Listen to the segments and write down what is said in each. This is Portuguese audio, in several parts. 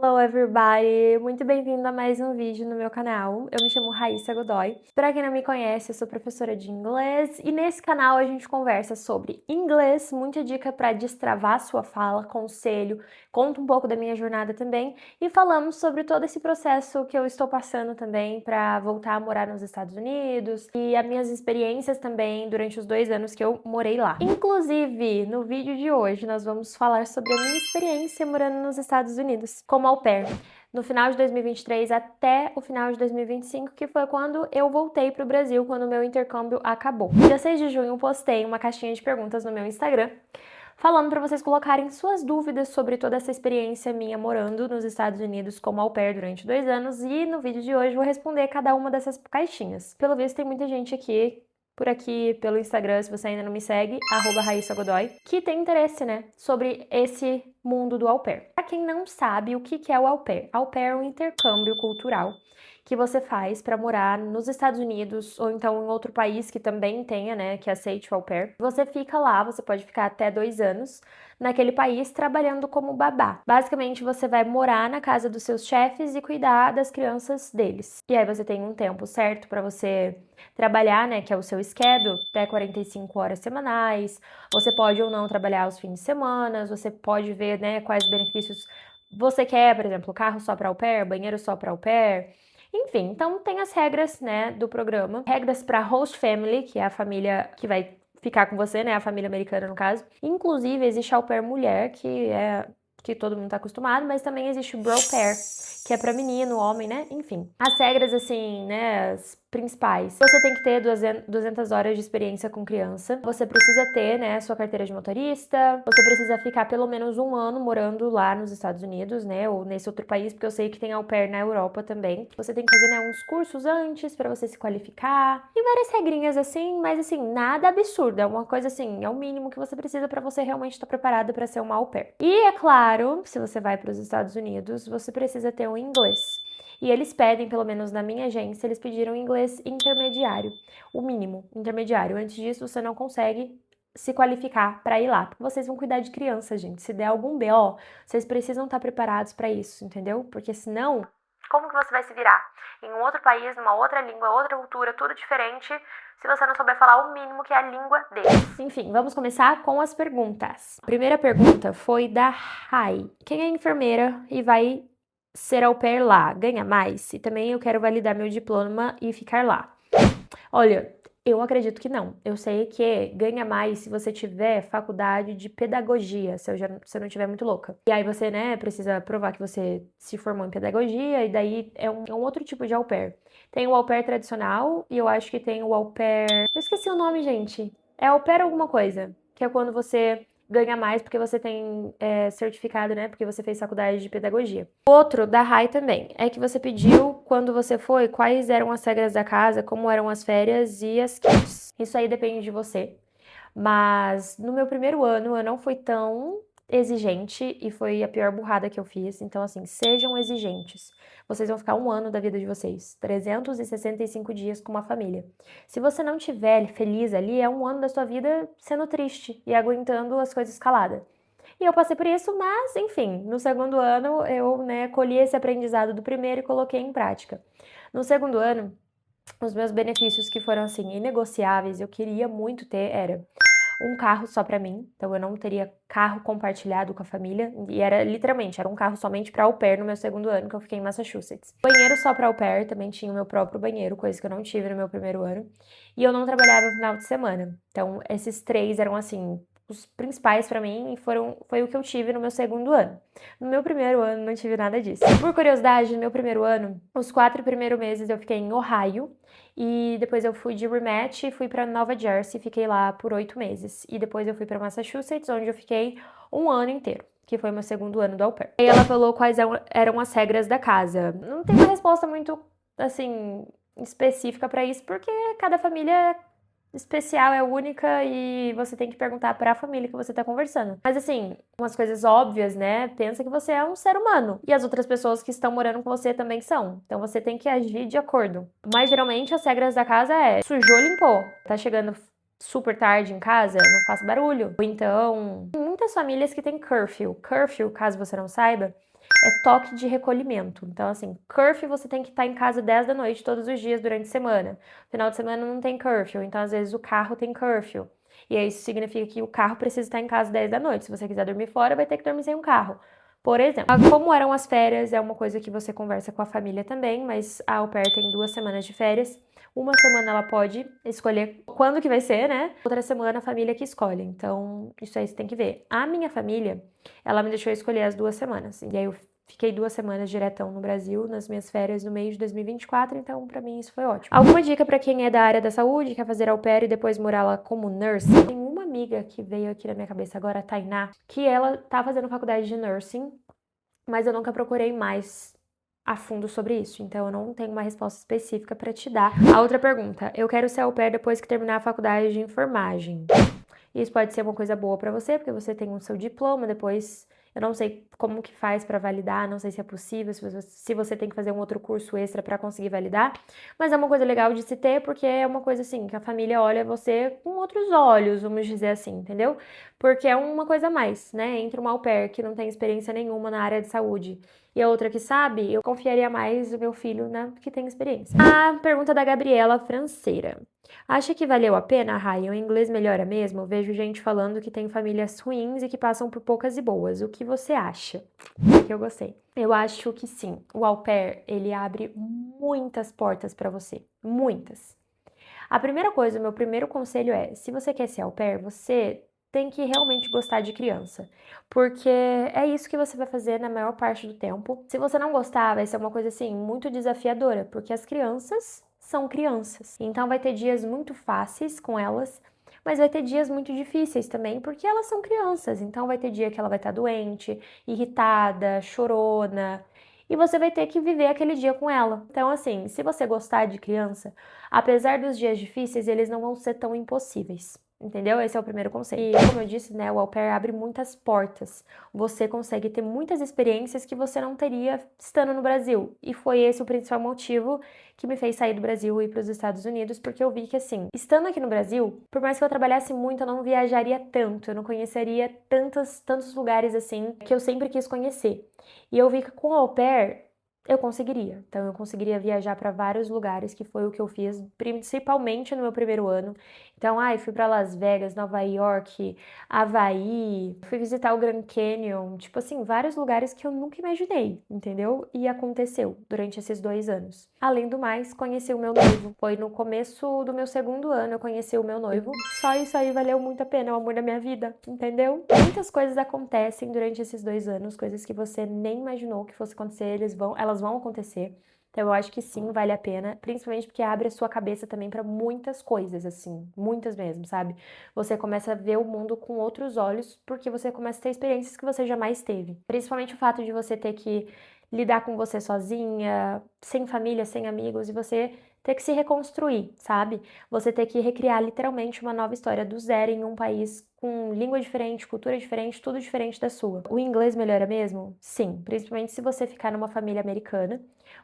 Hello everybody! Muito bem-vindo a mais um vídeo no meu canal. Eu me chamo Raíssa Godoy. Para quem não me conhece, eu sou professora de inglês e nesse canal a gente conversa sobre inglês, muita dica para destravar sua fala, conselho, conto um pouco da minha jornada também e falamos sobre todo esse processo que eu estou passando também para voltar a morar nos Estados Unidos e as minhas experiências também durante os 2 anos que eu morei lá. Inclusive, no vídeo de hoje nós vamos falar sobre a minha experiência morando nos Estados Unidos como au pair, no final de 2023 até o final de 2025, que foi quando eu voltei para o Brasil, quando o meu intercâmbio acabou. Dia 6 de junho postei uma caixinha de perguntas no meu Instagram, falando para vocês colocarem suas dúvidas sobre toda essa experiência minha morando nos Estados Unidos como au pair durante 2 anos, e no vídeo de hoje vou responder cada uma dessas caixinhas. Pelo visto tem muita gente por aqui, pelo Instagram, se você ainda não me segue, @RaíssaGodoy, que tem interesse, né, sobre esse mundo do au pair. Pra quem não sabe o que é o au pair, au pair é um intercâmbio cultural que você faz para morar nos Estados Unidos ou então em outro país que também tenha, né, que aceite o au pair. Você fica lá, você pode ficar até 2 anos naquele país trabalhando como babá. Basicamente, você vai morar na casa dos seus chefes e cuidar das crianças deles. E aí você tem um tempo certo para você trabalhar, né, que é o seu schedule, até 45 horas semanais. Você pode ou não trabalhar aos fins de semana, você pode ver, né, quais benefícios você quer, por exemplo, carro só para au pair, banheiro só para au pair. Enfim, então tem as regras, né, do programa. Regras para host family, que é a família que vai ficar com você, né, a família americana no caso. Inclusive, existe au pair mulher, que todo mundo tá acostumado, mas também existe o bro pair, que é para menino, homem, né? Enfim. As regras, assim, né, as principais. Você tem que ter 200 horas de experiência com criança. Você precisa ter, né, sua carteira de motorista. Você precisa ficar pelo menos 1 ano morando lá nos Estados Unidos, né, ou nesse outro país, porque eu sei que tem au pair na Europa também. Você tem que fazer, né, uns cursos antes para você se qualificar. E várias regrinhas assim, mas assim, nada absurdo. É uma coisa assim, é o mínimo que você precisa para você realmente estar preparado para ser uma au pair. E é claro, se você vai para os Estados Unidos, você precisa ter um inglês. E eles pedem, pelo menos na minha agência, eles pediram inglês intermediário, o mínimo intermediário. Antes disso, você não consegue se qualificar para ir lá, porque vocês vão cuidar de criança, gente. Se der algum BO, vocês precisam estar preparados para isso, entendeu? Porque senão, como que você vai se virar? Em um outro país, numa outra língua, outra cultura, tudo diferente, se você não souber falar o mínimo que é a língua deles. Enfim, vamos começar com as perguntas. A primeira pergunta foi da Rai. Quem é enfermeira e vai ser au pair lá, ganha mais? E também eu quero validar meu diploma e ficar lá. Olha, eu acredito que não. Eu sei que ganha mais se você tiver faculdade de pedagogia, se eu não estiver muito louca. E aí você, né, precisa provar que você se formou em pedagogia, e daí é um outro tipo de au pair. Tem o au pair tradicional e eu acho que tem o au pair... Eu esqueci o nome, gente. É au pair alguma coisa, que é quando você ganha mais porque você tem certificado, né? Porque você fez faculdade de pedagogia. Outro da Rai também é que você pediu quando você foi quais eram as regras da casa, como eram as férias e as kits. Isso aí depende de você. Mas no meu primeiro ano eu não fui tão exigente e foi a pior burrada que eu fiz. Então, assim, sejam exigentes. Vocês vão ficar 1 ano da vida de vocês, 365 dias com uma família. Se você não estiver feliz ali, é 1 ano da sua vida sendo triste e aguentando as coisas caladas. E eu passei por isso, mas enfim, no segundo ano eu, né, colhi esse aprendizado do primeiro e coloquei em prática. No segundo ano, os meus benefícios que foram assim inegociáveis, eu queria muito ter, era um carro só pra mim, então eu não teria carro compartilhado com a família, e era literalmente, era um carro somente pra au pair no meu segundo ano, que eu fiquei em Massachusetts. Banheiro só pra au pair, também tinha o meu próprio banheiro, coisa que eu não tive no meu primeiro ano, e eu não trabalhava no final de semana. Então, esses 3 eram assim os principais pra mim e foi o que eu tive no meu segundo ano. No meu primeiro ano não tive nada disso. Por curiosidade, no meu primeiro ano, os 4 primeiros meses eu fiquei em Ohio, e depois eu fui de rematch e fui para Nova Jersey, fiquei lá por 8 meses. E depois eu fui para Massachusetts, onde eu fiquei 1 ano inteiro, que foi meu segundo ano do au pair. E ela falou quais eram as regras da casa. Não tem uma resposta muito, assim, específica para isso, porque cada família especial, é única e você tem que perguntar para a família que você tá conversando. Mas assim, umas coisas óbvias, né? Pensa que você é um ser humano e as outras pessoas que estão morando com você também são. Então você tem que agir de acordo. Mas geralmente as regras da casa é sujou, limpou. Tá chegando super tarde em casa, não faça barulho. Ou então, tem muitas famílias que têm curfew. Curfew, caso você não saiba, é toque de recolhimento. Então, assim, curfew você tem que estar em casa 10 da noite todos os dias durante a semana. Final de semana não tem curfew, então às vezes o carro tem curfew. E aí isso significa que o carro precisa estar em casa 10 da noite. Se você quiser dormir fora, vai ter que dormir sem um carro. Por exemplo, como eram as férias, é uma coisa que você conversa com a família também, mas a au pair tem 2 semanas de férias. Uma semana ela pode escolher quando que vai ser, né? Outra semana a família que escolhe. Então, isso aí você tem que ver. A minha família, ela me deixou escolher as 2 semanas. E aí eu fiquei 2 semanas diretão no Brasil, nas minhas férias no mês de 2024, então pra mim isso foi ótimo. Alguma dica pra quem é da área da saúde, quer fazer au pair e depois morar lá como nurse? Tem uma amiga que veio aqui na minha cabeça agora, a Tainá, que ela tá fazendo faculdade de nursing, mas eu nunca procurei mais a fundo sobre isso, então eu não tenho uma resposta específica pra te dar. A outra pergunta, eu quero ser au pair depois que terminar a faculdade de enfermagem. Isso pode ser uma coisa boa pra você, porque você tem o seu diploma, depois eu não sei como que faz pra validar, não sei se é possível, se você tem que fazer um outro curso extra pra conseguir validar, mas é uma coisa legal de se ter, porque é uma coisa assim, que a família olha você com outros olhos, vamos dizer assim, entendeu? Porque é uma coisa a mais, né? Entre uma au pair que não tem experiência nenhuma na área de saúde e a outra que sabe, eu confiaria mais no meu filho, né, que tem experiência. A pergunta da Gabriela Franceira. Acha que valeu a pena, Rai? O inglês melhora mesmo? Vejo gente falando que tem famílias ruins e que passam por poucas e boas. O que você acha? Que eu gostei. Eu acho que sim. O au pair, ele abre muitas portas pra você. Muitas. A primeira coisa, o meu primeiro conselho é, se você quer ser au pair, você tem que realmente gostar de criança, porque é isso que você vai fazer na maior parte do tempo. Se você não gostar, vai ser uma coisa assim muito desafiadora, porque as crianças são crianças. Então vai ter dias muito fáceis com elas, mas vai ter dias muito difíceis também, porque elas são crianças. Então vai ter dia que ela vai estar doente, irritada, chorona, e você vai ter que viver aquele dia com ela. Então, assim, se você gostar de criança, apesar dos dias difíceis, eles não vão ser tão impossíveis. Entendeu? Esse é o primeiro conceito. E como eu disse, né, o au pair abre muitas portas. Você consegue ter muitas experiências que você não teria estando no Brasil. E foi esse o principal motivo que me fez sair do Brasil e ir para os Estados Unidos, porque eu vi que, assim, estando aqui no Brasil, por mais que eu trabalhasse muito, eu não viajaria tanto, eu não conheceria tantos lugares assim que eu sempre quis conhecer. E eu vi que com o au pair eu conseguiria. Então eu conseguiria viajar para vários lugares, que foi o que eu fiz, principalmente no meu primeiro ano. Então, fui para Las Vegas, Nova York, Havaí, fui visitar o Grand Canyon, tipo assim, vários lugares que eu nunca imaginei, entendeu? E aconteceu durante esses 2 anos. Além do mais, conheci o meu noivo. Foi no começo do meu segundo ano eu conheci o meu noivo. Só isso aí valeu muito a pena, é o amor da minha vida, entendeu? Muitas coisas acontecem durante esses 2 anos, coisas que você nem imaginou que fosse acontecer, elas vão acontecer. Então eu acho que sim, vale a pena, principalmente porque abre a sua cabeça também para muitas coisas, assim, muitas mesmo, sabe? Você começa a ver o mundo com outros olhos, porque você começa a ter experiências que você jamais teve. Principalmente o fato de você ter que lidar com você sozinha, sem família, sem amigos, e você ter que se reconstruir, sabe? Você ter que recriar literalmente uma nova história do zero em um país com língua diferente, cultura diferente, tudo diferente da sua. O inglês melhora mesmo? Sim, principalmente se você ficar numa família americana,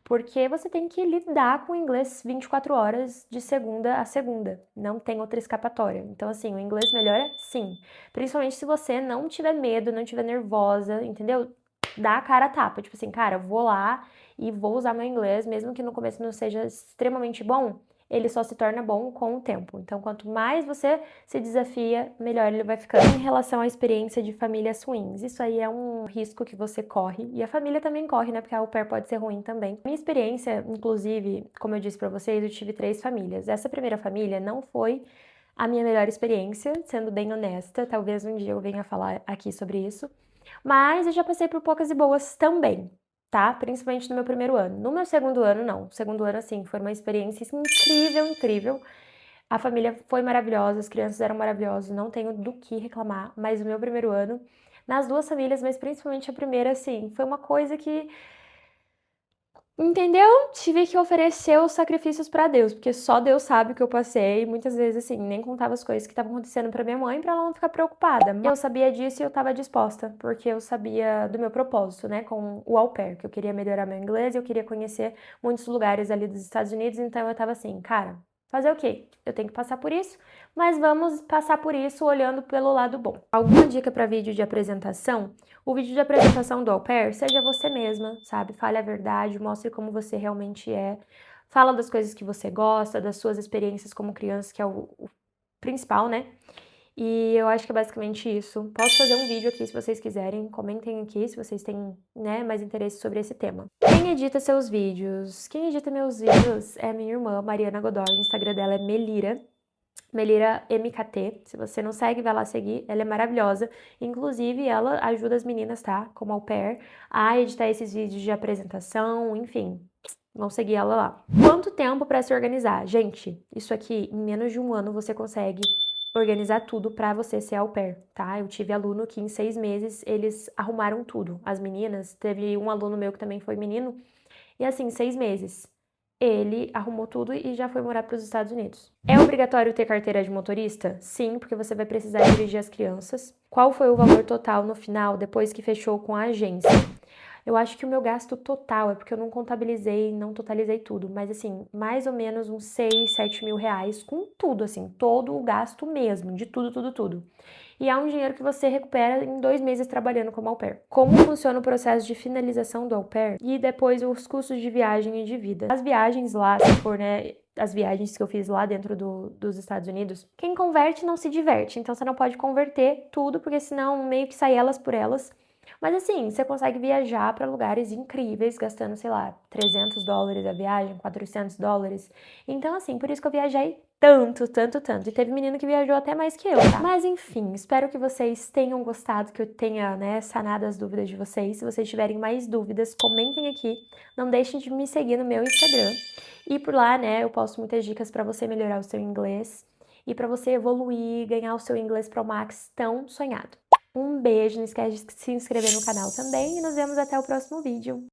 porque você tem que lidar com o inglês 24 horas de segunda a segunda, não tem outra escapatória. Então, assim, o inglês melhora? Sim, principalmente se você não tiver medo, não tiver nervosa, entendeu? Dá a cara a tapa, tipo assim, cara, eu vou lá e vou usar meu inglês, mesmo que no começo não seja extremamente bom, ele só se torna bom com o tempo. Então, quanto mais você se desafia, melhor ele vai ficando. Em relação à experiência de famílias ruins, isso aí é um risco que você corre, e a família também corre, né? Porque a au pair pode ser ruim também. Minha experiência, inclusive, como eu disse pra vocês, eu tive 3 famílias. Essa primeira família não foi a minha melhor experiência, sendo bem honesta. Talvez um dia eu venha falar aqui sobre isso. Mas eu já passei por poucas e boas também, tá? Principalmente no meu primeiro ano. No meu segundo ano, não. O segundo ano, assim, foi uma experiência incrível, incrível. A família foi maravilhosa, as crianças eram maravilhosas, não tenho do que reclamar. Mas o meu primeiro ano, nas 2 famílias, mas principalmente a primeira, assim, foi uma coisa que, entendeu? Tive que oferecer os sacrifícios pra Deus, porque só Deus sabe o que eu passei. Muitas vezes, assim, nem contava as coisas que estavam acontecendo pra minha mãe pra ela não ficar preocupada. Mas eu sabia disso e eu tava disposta, porque eu sabia do meu propósito, né, com o au pair, que eu queria melhorar meu inglês, eu queria conhecer muitos lugares ali dos Estados Unidos, então eu tava assim, cara, Fazer o quê? Eu tenho que passar por isso, mas vamos passar por isso olhando pelo lado bom. Alguma dica para vídeo de apresentação? O vídeo de apresentação do au pair, seja você mesma, sabe? Fale a verdade, mostre como você realmente é. Fala das coisas que você gosta, das suas experiências como criança, que é o principal, né? E eu acho que é basicamente isso. Posso fazer um vídeo aqui se vocês quiserem. Comentem aqui se vocês têm, né, mais interesse sobre esse tema. Quem edita seus vídeos? Quem edita meus vídeos é minha irmã, Mariana Godoy. O Instagram dela é Melira. Melira MKT. Se você não segue, vai lá seguir. Ela é maravilhosa. Inclusive, ela ajuda as meninas, tá? Como au pair, a editar esses vídeos de apresentação, enfim. Vão seguir ela lá. Quanto tempo para se organizar? Gente, isso aqui, em menos de um ano, você consegue organizar tudo para você ser au pair, tá? Eu tive aluno que em 6 meses eles arrumaram tudo. As meninas, teve um aluno meu que também foi menino, e assim, 6 meses. Ele arrumou tudo e já foi morar para os Estados Unidos. É obrigatório ter carteira de motorista? Sim, porque você vai precisar dirigir as crianças. Qual foi o valor total no final, depois que fechou com a agência? Eu acho que o meu gasto total, é porque eu não contabilizei, não totalizei tudo, mas assim, mais ou menos uns 6, 7 mil reais com tudo, assim, todo o gasto mesmo, de tudo, tudo, tudo. E é um dinheiro que você recupera em 2 meses trabalhando como au pair. Como funciona o processo de finalização do au pair e depois os custos de viagem e de vida. As viagens lá, se for, né, as viagens que eu fiz lá dentro dos Estados Unidos, quem converte não se diverte, então você não pode converter tudo, porque senão meio que sai elas por elas. Mas assim, você consegue viajar para lugares incríveis, gastando, sei lá, $300 a viagem, $400. Então, assim, por isso que eu viajei tanto, tanto, tanto. E teve menino que viajou até mais que eu, tá? Mas enfim, espero que vocês tenham gostado, que eu tenha, né, sanado as dúvidas de vocês. Se vocês tiverem mais dúvidas, comentem aqui. Não deixem de me seguir no meu Instagram. E por lá, né, eu posto muitas dicas para você melhorar o seu inglês e para você evoluir, ganhar o seu inglês Pro Max tão sonhado. Um beijo, não esquece de se inscrever no canal também e nos vemos até o próximo vídeo.